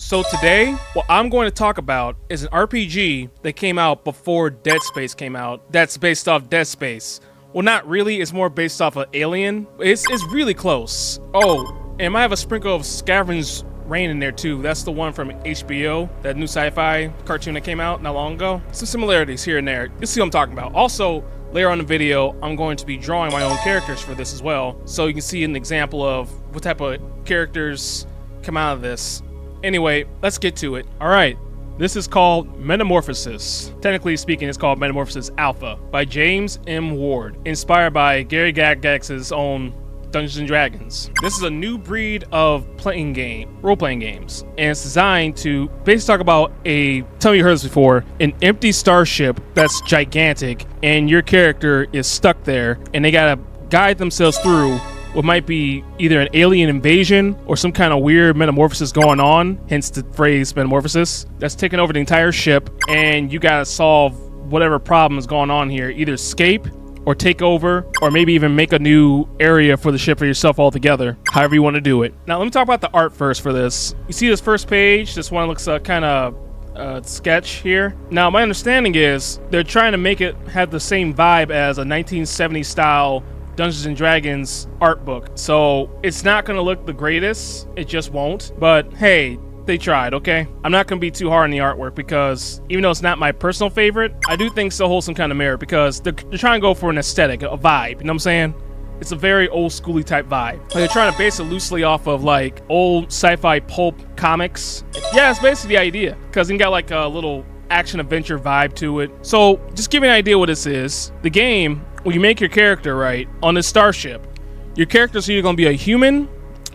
So today, what I'm going to talk about is an RPG that came out before Dead Space came out. That's based off Dead Space. Well, not really. It's more based off of Alien. It's really close. Oh, and it might have a sprinkle of Scavenger's Reign in there too. That's the one from HBO, that new sci-fi cartoon that came out not long ago. Some similarities here and there. You'll see what I'm talking about. Also, later on in the video, I'm going to be drawing my own characters for this as well, so you can see an example of what type of characters come out of this. Anyway, let's get to it. All right, this is called Metamorphosis. Technically speaking, it's called Metamorphosis Alpha by James M. Ward, inspired by Gary Gygax's own Dungeons and Dragons. This is a new breed of role-playing games, and it's designed to basically talk about tell me you heard this before, an empty starship that's gigantic, and your character is stuck there, and they gotta guide themselves through what might be either an alien invasion or some kind of weird metamorphosis going on, hence the phrase metamorphosis, that's taking over the entire ship, and you gotta solve whatever problem is going on here, either escape or take over, or maybe even make a new area for the ship for yourself altogether, however you want to do it. Now let me talk about the art first for this. You see this first page? This one looks kind of sketch here. Now my understanding is they're trying to make it have the same vibe as a 1970s style Dungeons and Dragons art book. So it's not going to look the greatest, it just won't, but hey, they tried, okay? I'm not going to be too hard on the artwork because even though it's not my personal favorite, I do think still holds some kind of merit because they're trying to go for an aesthetic, a vibe, you know what I'm saying? It's a very old schooly type vibe. Like they're trying to base it loosely off of like old sci-fi pulp comics. Yeah, it's basically the idea because you got like a little action adventure vibe to it. So just give you an idea what this is. The game, when you make your character right on this starship, your character's either going to be a human,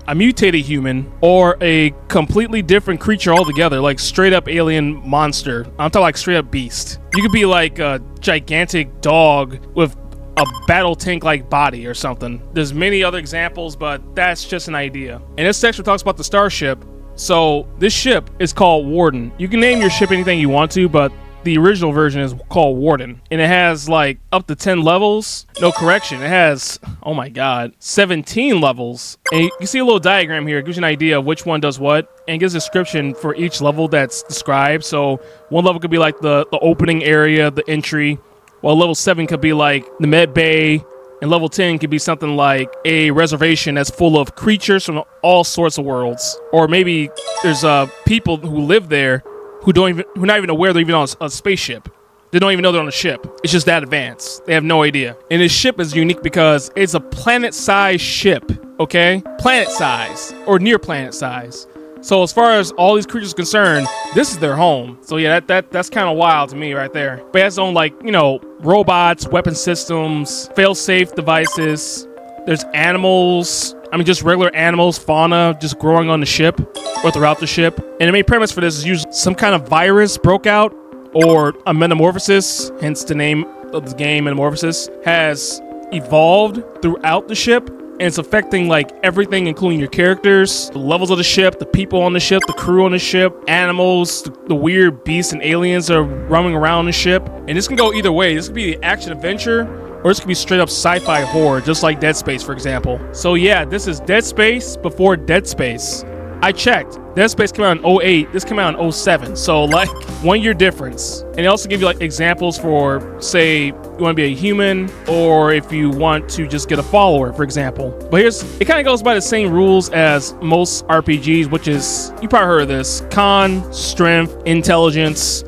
a mutated human, or a completely different creature altogether, like straight up alien monster. I'm talking like straight up beast. You could be like a gigantic dog with a battle tank like body or something. There's many other examples, but that's just an idea. And this section talks about the starship. So this ship is called Warden. You can name your ship anything you want to, but the original version is called Warden, and it has like up to 10 levels. No, correction, it has, oh my god, 17 levels. And you can see a little diagram here. It gives you an idea of which one does what, and gives a description for each level that's described. So one level could be like the opening area, the entry, while level 7 could be like the med bay, and level 10 could be something like a reservation that's full of creatures from all sorts of worlds. Or maybe there's people who live there who are not even aware they're even on a spaceship. They don't even know they're on a ship. It's just that advanced. They have no idea. And this ship is unique because it's a planet-sized ship, okay? Planet size, or near planet size. So as far as all these creatures are concerned, this is their home. So yeah, that's kind of wild to me right there. But it has its own, like, you know, robots, weapon systems, fail-safe devices. There's animals. I mean, just regular animals, fauna, just growing on the ship or throughout the ship. And the main premise for this is usually some kind of virus broke out or a metamorphosis, hence the name of the game, Metamorphosis, has evolved throughout the ship. And it's affecting like everything, including your characters, the levels of the ship, the people on the ship, the crew on the ship, animals, the weird beasts and aliens that are roaming around the ship. And this can go either way. This could be the action adventure, or this could be straight up sci-fi horror, just like Dead Space, for example. So yeah, this is Dead Space before Dead Space. I checked. Dead Space came out in 08. This came out in 07. So like 1 year difference. And they also give you like examples for, say, you want to be a human, or if you want to just get a follower, for example. But it kind of goes by the same rules as most RPGs, which is, you probably heard of this: con, strength, intelligence,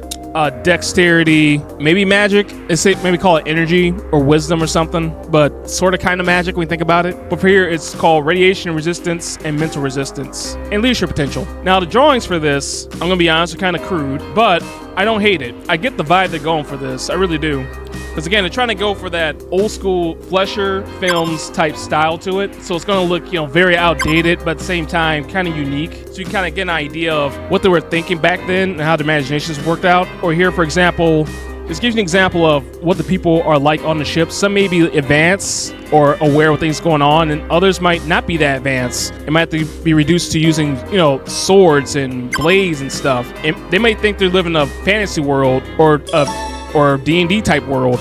dexterity, maybe magic. Let's say maybe call it energy or wisdom or something, but sort of kind of magic when you think about it. But for here, it's called radiation resistance and mental resistance and leadership potential. Now the drawings for this, I'm gonna be honest, are kind of crude, but I don't hate it. I get the vibe they're going for this. I really do. Because again, they're trying to go for that old school Fleischer Films type style to it. So it's going to look, you know, very outdated, but at the same time, kind of unique. So you kind of get an idea of what they were thinking back then and how the imaginations worked out. Or here, for example, this gives you an example of what the people are like on the ship. Some may be advanced or aware of things going on, and others might not be that advanced. It might have to be reduced to using, you know, swords and blades and stuff. And they might think they're living in a fantasy world or D&D type world,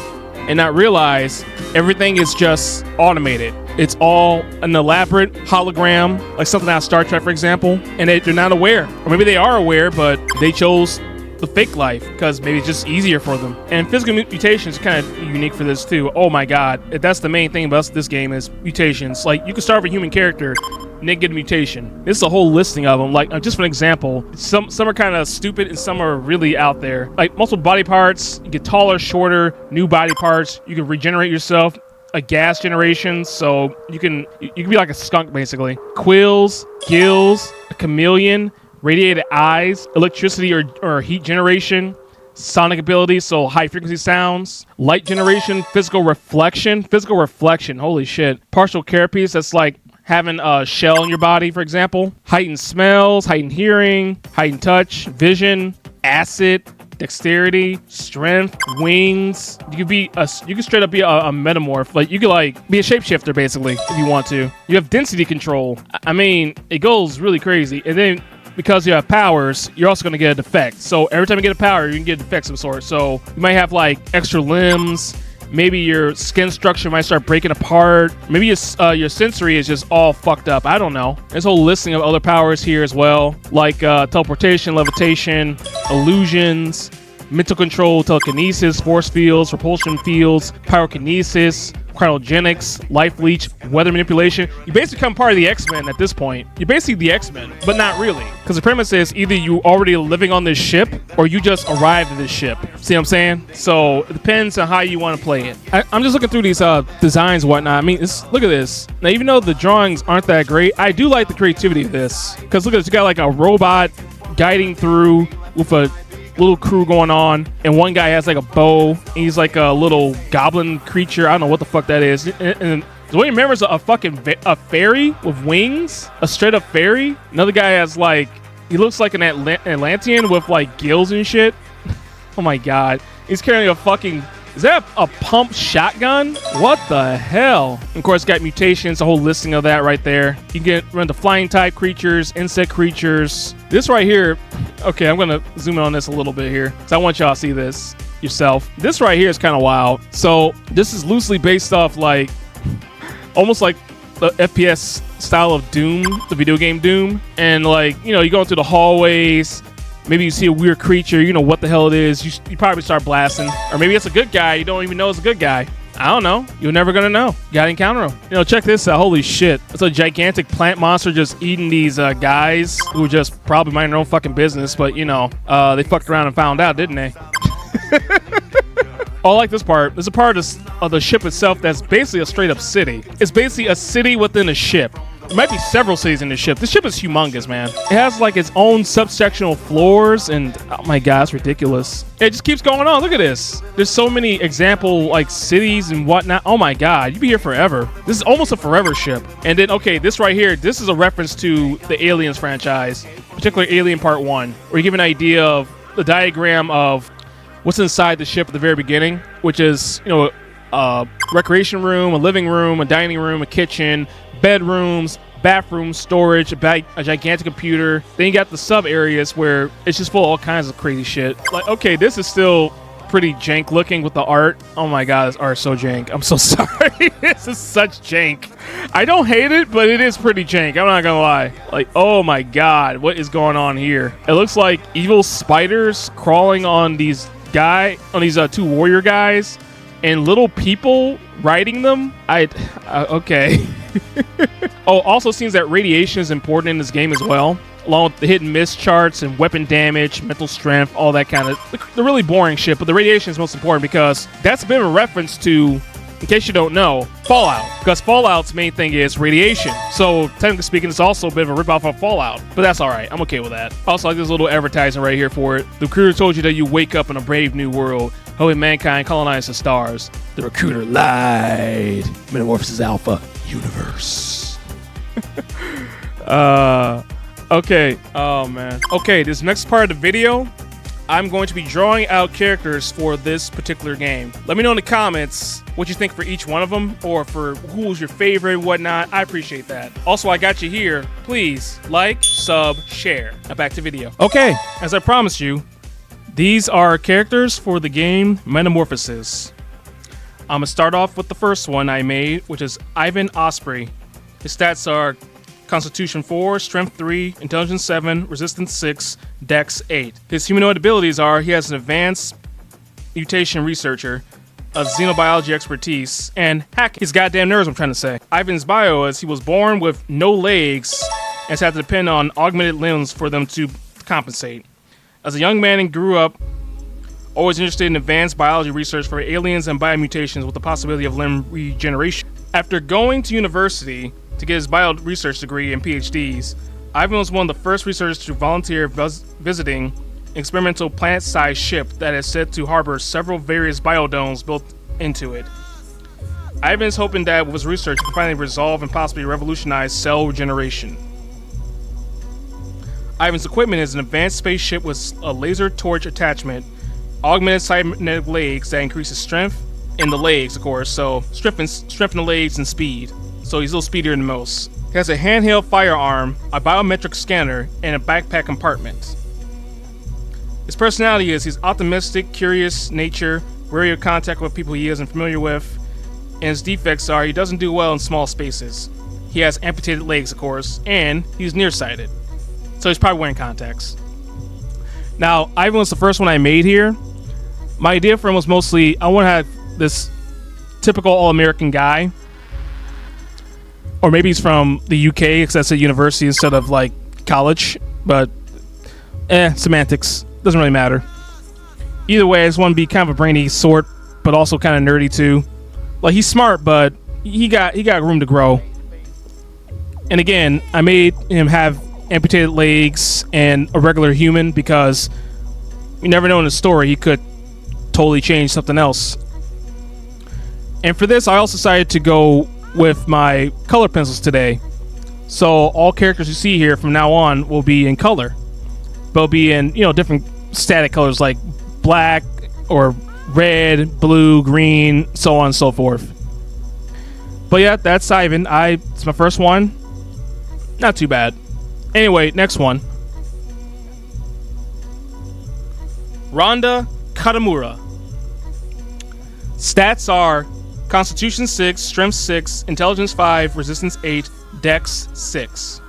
and not realize everything is just automated. It's all an elaborate hologram, like something out of Star Trek, for example, and they're not aware. Or maybe they are aware, but they chose the fake life because maybe it's just easier for them. And physical mutations is kind of unique for this too. Oh my god, that's the main thing about this game is mutations. Like, you can start with a human character and then get a mutation. This is a whole listing of them. Like, just for an example, some are kind of stupid and some are really out there. Like, multiple body parts, you get taller, shorter, new body parts, you can regenerate yourself, a gas generation, so you can be like a skunk basically. Quills, gills, a chameleon, radiated eyes, electricity or heat generation, sonic abilities, so high frequency sounds, light generation, physical reflection, holy shit. Partial carapace, that's like having a shell in your body, for example. Heightened smells, heightened hearing, heightened touch, vision, acid, dexterity, strength, wings. You can straight up be a metamorph. Like, you could like be a shapeshifter basically if you want to. You have density control. I mean, it goes really crazy. And then because you have powers, you're also going to get a defect. So every time you get a power, you can get a defect of some sort. So you might have like extra limbs. Maybe your skin structure might start breaking apart. Maybe your sensory is just all fucked up. I don't know. There's a whole listing of other powers here as well, like teleportation, levitation, illusions, mental control, telekinesis, force fields, repulsion fields, pyrokinesis, cryogenics, life leech, weather manipulation. You basically become part of the X-Men at this point. You're basically the X-Men, but not really. Because the premise is either you already living on this ship or you just arrived at this ship. See what I'm saying? So it depends on how you want to play it. I'm just looking through these designs and whatnot. I mean, look at this. Now, even though the drawings aren't that great, I do like the creativity of this. Because look at this, you got like a robot guiding through with a little crew going on, and one guy has like a bow, and he's like a little goblin creature. I don't know what the fuck that is. And the way you remember is a fairy with wings, a straight up fairy. Another guy has like, he looks like an Atlantean with like gills and shit. Oh my god, he's carrying a fucking, is that a pump shotgun? What the hell? And of course, got mutations, a whole listing of that right there. You can run the flying type creatures, insect creatures. This right here, okay, I'm gonna zoom in on this a little bit here, because I want y'all to see this yourself. This right here is kind of wild. So this is loosely based off like, almost like the FPS style of Doom, the video game Doom. And like, you know, you go through the hallways, maybe you see a weird creature, you know what the hell it is, you probably start blasting. Or maybe it's a good guy, you don't even know it's a good guy. I don't know. You're never gonna know. You gotta encounter him. You know, check this out. Holy shit. It's a gigantic plant monster just eating these guys who just probably mind their own fucking business, but you know, they fucked around and found out, didn't they? Oh, I like this part. There's a part of the ship itself that's basically a straight up city. It's basically a city within a ship. There might be several cities in this ship. This ship is humongous, man. It has like its own subsectional floors, and oh my god, it's ridiculous. It just keeps going on. Look at this. There's so many example like cities and whatnot. Oh my god, you'd be here forever. This is almost a forever ship. And then, okay, this right here, this is a reference to the Aliens franchise, particularly Alien Part 1, where you give an idea of the diagram of what's inside the ship at the very beginning, which is, you know, a recreation room, a living room, a dining room, a kitchen, bedrooms, bathrooms, storage, a gigantic computer. Then you got the sub areas where it's just full of all kinds of crazy shit. Like, okay, this is still pretty jank looking with the art. Oh my god, this art is so jank. I'm so sorry. This is such jank. I don't hate it, but it is pretty jank. I'm not gonna lie. Like, oh my god, what is going on here? It looks like evil spiders crawling on these two warrior guys, and little people riding them. Okay. Oh, also seems that radiation is important in this game as well, along with the hit and miss charts and weapon damage, mental strength, all that kind of the really boring shit. But the radiation is most important because that's a bit of a reference to, in case you don't know, Fallout. Because Fallout's main thing is radiation. So technically speaking, it's also a bit of a ripoff of Fallout. But that's all right. I'm okay with that. Also, like this little advertising right here for it. The recruiter told you that you wake up in a brave new world, hoping mankind colonize the stars. The recruiter lied. Metamorphosis Alpha Universe. Okay. Oh man. Okay, this next part of the video, I'm going to be drawing out characters for this particular game. Let me know in the comments what you think for each one of them, or for who's your favorite, whatnot. I appreciate that. Also, I got you here. Please like, sub, share. Now back to video. Okay, as I promised you, these are characters for the game Metamorphosis. I'm gonna start off with the first one I made, which is Ivan Osprey. His stats are Constitution 4, Strength 3, Intelligence 7, Resistance 6, Dex 8. His humanoid abilities are he has an advanced mutation researcher, a xenobiology expertise, and hack his goddamn nerves, I'm trying to say. Ivan's bio is he was born with no legs and has had to depend on augmented limbs for them to compensate. As a young man and grew up always interested in advanced biology research for aliens and biomutations with the possibility of limb regeneration. After going to university to get his bio research degree and PhDs, Ivan was one of the first researchers to volunteer visiting an experimental planet-sized ship that is said to harbor several various biodomes built into it. Ivan is hoping that with his research he can finally resolve and possibly revolutionize cell regeneration. Ivan's equipment is an advanced spaceship with a laser torch attachment, augmented cybernetic legs that increases strength in the legs, of course, so strength in the legs and speed. So he's a little speedier than most. He has a handheld firearm, a biometric scanner, and a backpack compartment. His personality is he's optimistic, curious nature, wary of contact with people he isn't familiar with, and his defects are he doesn't do well in small spaces. He has amputated legs, of course, and he's nearsighted. So he's probably wearing contacts. Now, Ivan was the first one I made here. My idea for him was mostly I want to have this typical all-American guy. Or maybe he's from the UK because that's a university instead of like college. But semantics. Doesn't really matter. Either way, I just want to be kind of a brainy sort, but also kind of nerdy too. Like he's smart, but he got room to grow. And again, I made him have amputated legs and a regular human because you never know in the story he could totally change something else. And for this, I also decided to go with my color pencils today. So all characters you see here from now on will be in color. They'll be in, different static colors like black or red, blue, green, so on and so forth. But yeah, that's Ivan. It's my first one. Not too bad. Anyway, next one. Rhonda Katamura. Stats are Constitution 6, Strength 6, Intelligence 5, Resistance 8, Dex 6.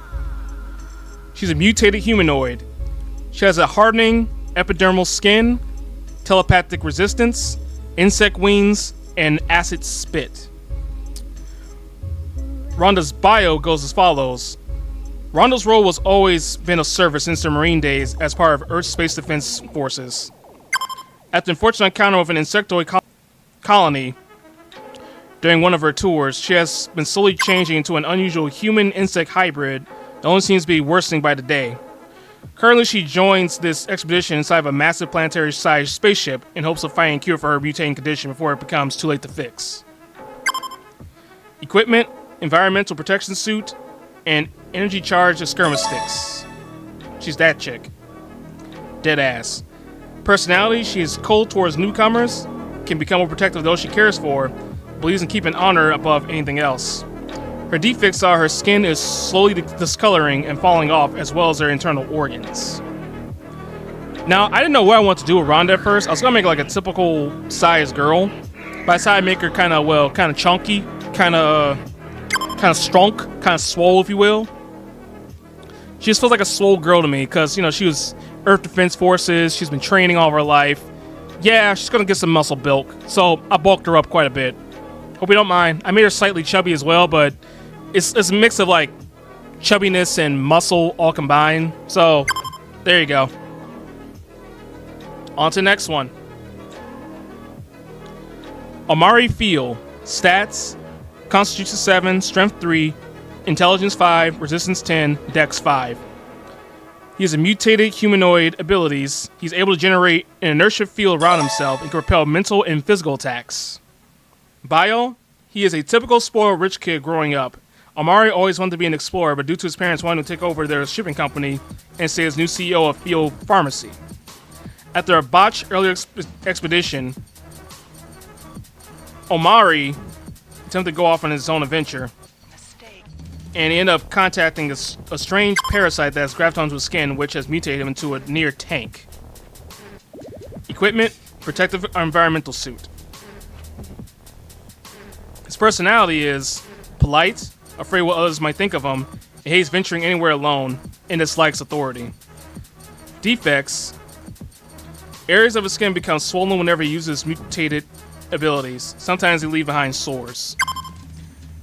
She's a mutated humanoid. She has a hardening epidermal skin, telepathic resistance, insect wings, and acid spit. Rhonda's bio goes as follows. Rhonda's role was always been of service since her Marine days as part of Earth's Space Defense Forces. After an unfortunate encounter with an insectoid colony during one of her tours, she has been slowly changing into an unusual human-insect hybrid that only seems to be worsening by the day. Currently, she joins this expedition inside of a massive planetary-sized spaceship in hopes of finding a cure for her mutating condition before it becomes too late to fix. Equipment, environmental protection suit, and energy-charged skirmish sticks. She's that chick. Dead ass. Personality, she is cold towards newcomers, can become more protective of those she cares for, believes in keeping honor above anything else. Her defects are her skin is slowly discoloring and falling off, as well as her internal organs. Now, I didn't know what I wanted to do with Rhonda at first. I was gonna make like a typical size girl, but I decided to make her kind of chunky, kind of strong, kind of swole, if you will. She just feels like a swole girl to me because she was Earth Defense Forces. She's been training all of her life. Yeah, she's gonna get some muscle bulk, so I bulked her up quite a bit. Hope you don't mind. I made her slightly chubby as well, but it's a mix of like chubbiness and muscle all combined. So there you go. On to the next one. Amari Field. Stats: Constitution 7, Strength 3, Intelligence 5, Resistance 10, Dex 5. He has a mutated humanoid abilities. He's able to generate an inertia field around himself and can repel mental and physical attacks. Bio: he is a typical spoiled rich kid growing up. Amari always wanted to be an explorer, but due to his parents wanting to take over their shipping company and stay as new CEO of Field Pharmacy. After a botched earlier expedition, Omari attempted to go off on his own adventure, and he ended up contacting a strange parasite that has grafted onto his skin, which has mutated him into a near tank. Equipment: protective environmental suit. His personality is polite, afraid what others might think of him, and hates venturing anywhere alone, and dislikes authority. Defects: areas of his skin become swollen whenever he uses mutated abilities. Sometimes they leave behind sores.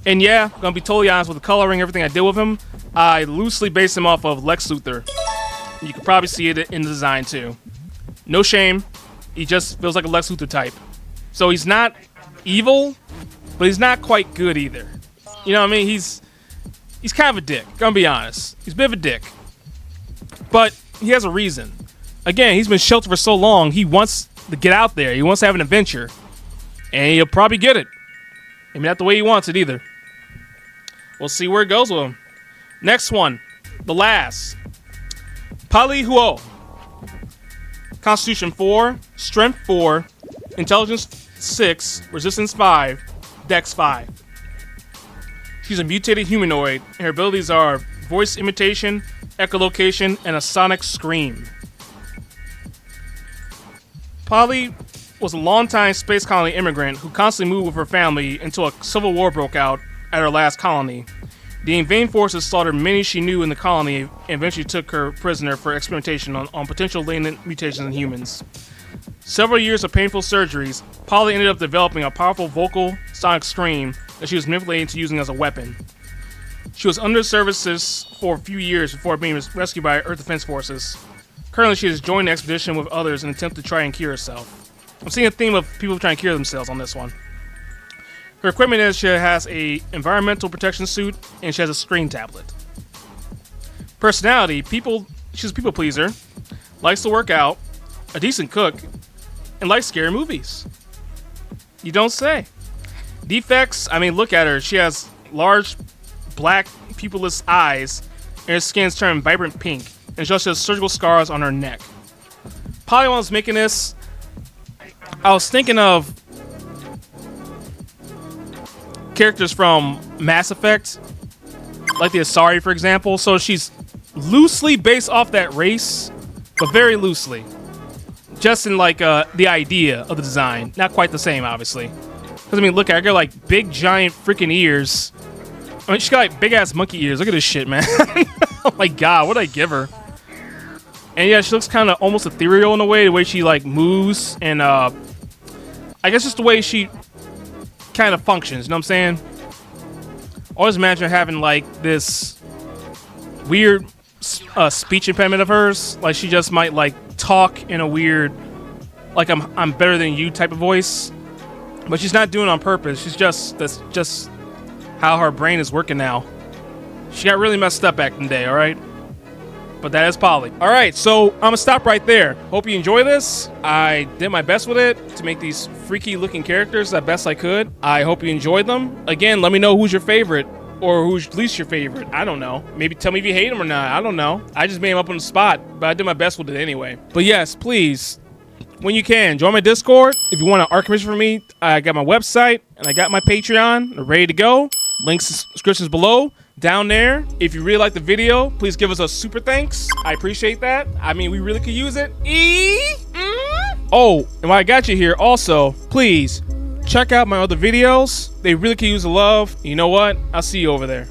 And yeah, I'm gonna be totally honest with the coloring, everything I did with him. I loosely based him off of Lex Luthor. You can probably see it in the design too. No shame, he just feels like a Lex Luthor type. So he's not evil, but he's not quite good either. You know what I mean? He's kind of a dick, gonna be honest. He's a bit of a dick. But he has a reason. Again, he's been sheltered for so long, he wants to get out there. He wants to have an adventure. And he'll probably get it. Maybe not the way he wants it either. We'll see where it goes with him. Next one. The last. Pali Huo. Constitution 4, Strength 4, Intelligence 6, Resistance 5, Dex 5. She's a mutated humanoid, and her abilities are voice imitation, echolocation, and a sonic scream. Polly was a longtime space colony immigrant who constantly moved with her family until a civil war broke out at her last colony. The invading forces slaughtered many she knew in the colony and eventually took her prisoner for experimentation on potential latent mutations in humans. Several years of painful surgeries, Polly ended up developing a powerful vocal sonic scream that she was manipulated into using as a weapon. She was under services for a few years before being rescued by Earth Defense Forces. Currently, she has joined the expedition with others in an attempt to try and cure herself. I'm seeing a theme of people trying to cure themselves on this one. Her equipment is she has a environmental protection suit and she has a screen tablet. Personality: she's a people pleaser, likes to work out, a decent cook, and likes scary movies. You don't say. Defects: I mean, look at her. She has large, black, pupilless eyes, and her skin's turned vibrant pink, and she also has surgical scars on her neck. Probably when I was making this, I was thinking of characters from Mass Effect, like the Asari, for example. So she's loosely based off that race, but very loosely. Just in like the idea of the design. Not quite the same, obviously. Because I mean, look at her, I got like big, giant freaking ears. I mean, she got like big ass monkey ears. Look at this shit, man. Oh my god, what did I give her? And yeah, she looks kind of almost ethereal in a way, the way she like moves, and I guess just the way she kind of functions, you know what I'm saying? Always imagine having like this weird speech impediment of hers, like she just might like talk in a weird, like I'm better than you type of voice, but she's not doing it on purpose. She's that's just how her brain is working now. She got really messed up back in the day, all right? But that is Polly. All right, so I'm gonna stop right there. Hope you enjoy this. I did my best with it to make these freaky looking characters the best I could. I hope you enjoyed them. Again, let me know who's your favorite or who's least your favorite. I don't know. Maybe tell me if you hate them or not. I don't know. I just made them up on the spot, but I did my best with it anyway. But yes, please, when you can, join my Discord. If you want an art commission from me, I got my website and I got my Patreon. They're ready to go. Links in descriptions below. Down there, if you really like the video, please give us a super thanks. I appreciate that. I mean, we really could use it. Oh, and while I got you here, also, please check out my other videos. They really could use the love. You know what? I'll see you over there.